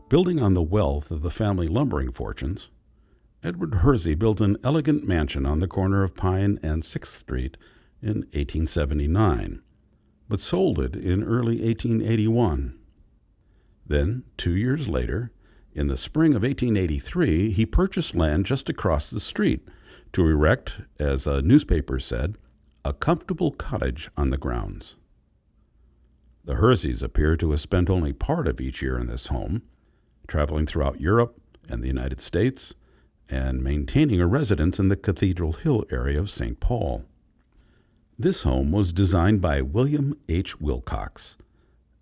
Building on the wealth of the family lumbering fortunes, Edward Hersey built an elegant mansion on the corner of Pine and 6th Street in 1879, but sold it in early 1881. Then, 2 years later, in the spring of 1883, he purchased land just across the street to erect, as a newspaper said, a comfortable cottage on the grounds. The Herseys appear to have spent only part of each year in this home, traveling throughout Europe and the United States, and maintaining a residence in the Cathedral Hill area of St. Paul. This home was designed by William H. Willcox,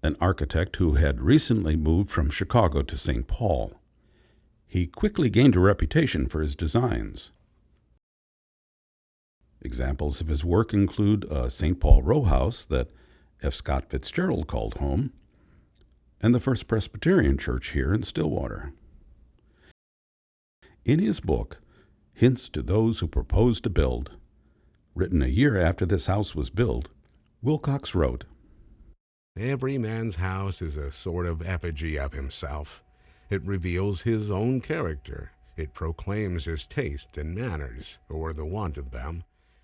an architect who had recently moved from Chicago to St. Paul. He quickly gained a reputation for his designs. Examples of his work include a St. Paul row house that F. Scott Fitzgerald called home, and the First Presbyterian Church here in Stillwater. In his book, Hints to Those Who Propose to Build, written a year after this house was built, Willcox wrote, "Every man's house is a sort of effigy of himself. It reveals his own character. It proclaims his taste and manners, or the want of them.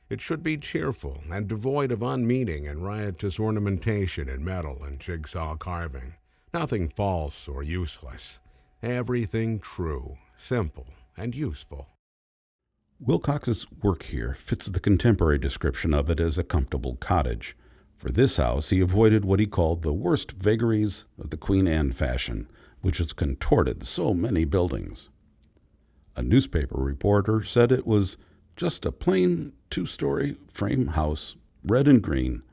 It should be cheerful and devoid of unmeaning and riotous ornamentation in metal and jigsaw carving. Nothing false or useless. Everything true, simple, and useful." Willcox's work here fits the contemporary description of it as a comfortable cottage. For this house, he avoided what he called the worst vagaries of the Queen Anne fashion, which has contorted so many buildings. A newspaper reporter said it was just a plain 2-story frame house, red and green,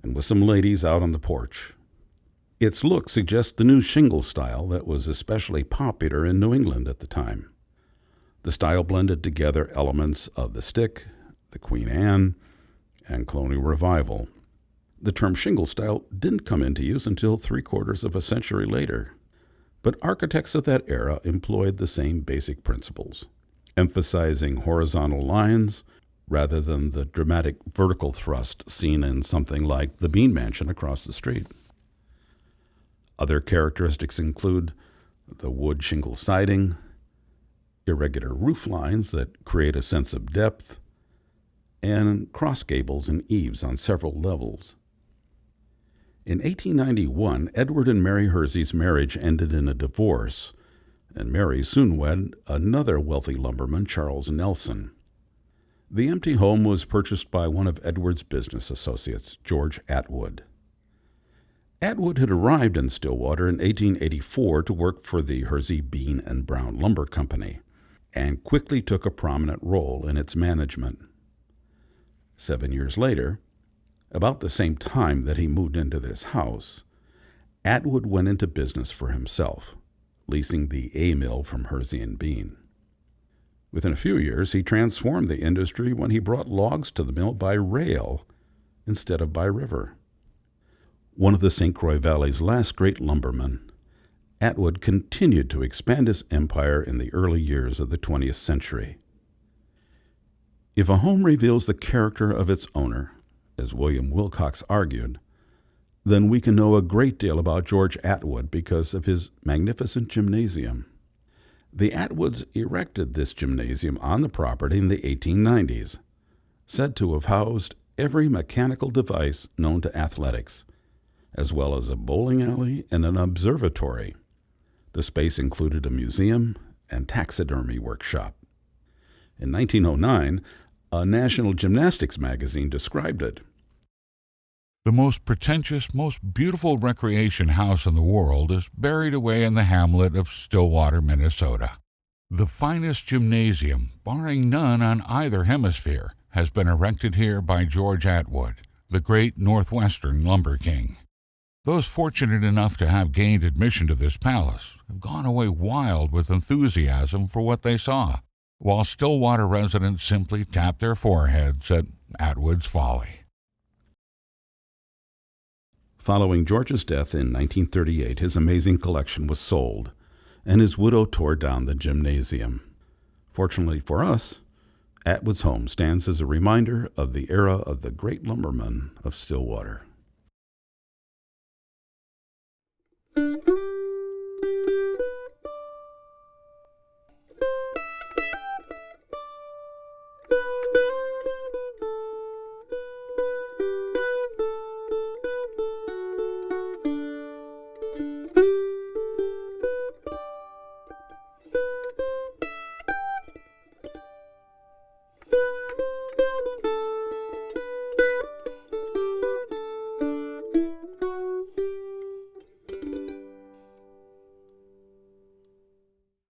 and with some ladies out on the porch. Its look suggests the new shingle style that was especially popular in New England at the time. The style blended together elements of the stick, the Queen Anne, and colonial revival. The term shingle style didn't come into use until 3/4 of a century later, but architects of that era employed the same basic principles, emphasizing horizontal lines rather than the dramatic vertical thrust seen in something like the Bean Mansion across the street. Other characteristics include the wood shingle siding, irregular roof lines that create a sense of depth, and cross gables and eaves on several levels. In 1891, Edward and Mary Hersey's marriage ended in a divorce, and Mary soon wed another wealthy lumberman, Charles Nelson. The empty home was purchased by one of Edward's business associates, George Atwood. Atwood had arrived in Stillwater in 1884 to work for the Hersey Bean and Brown Lumber Company, and quickly took a prominent role in its management. 7 years later, about the same time that he moved into this house, Atwood went into business for himself, leasing the A mill from Hersey and Bean. Within a few years, he transformed the industry when he brought logs to the mill by rail instead of by river. One of the St. Croix Valley's last great lumbermen, Atwood continued to expand his empire in the early years of the 20th century. If a home reveals the character of its owner, as William Willcox argued, then we can know a great deal about George Atwood because of his magnificent gymnasium. The Atwoods erected this gymnasium on the property in the 1890s, said to have housed every mechanical device known to athletics, as well as a bowling alley and an observatory. The space included a museum and taxidermy workshop. In 1909, a National Gymnastics magazine described it. "The most pretentious, most beautiful recreation house in the world is buried away in the hamlet of Stillwater, Minnesota. The finest gymnasium, barring none on either hemisphere, has been erected here by George Atwood, the great Northwestern lumber king. Those fortunate enough to have gained admission to this palace have gone away wild with enthusiasm for what they saw, while Stillwater residents simply tap their foreheads at Atwood's folly." Following George's death in 1938, his amazing collection was sold, and his widow tore down the gymnasium. Fortunately for us, Atwood's home stands as a reminder of the era of the great lumberman of Stillwater.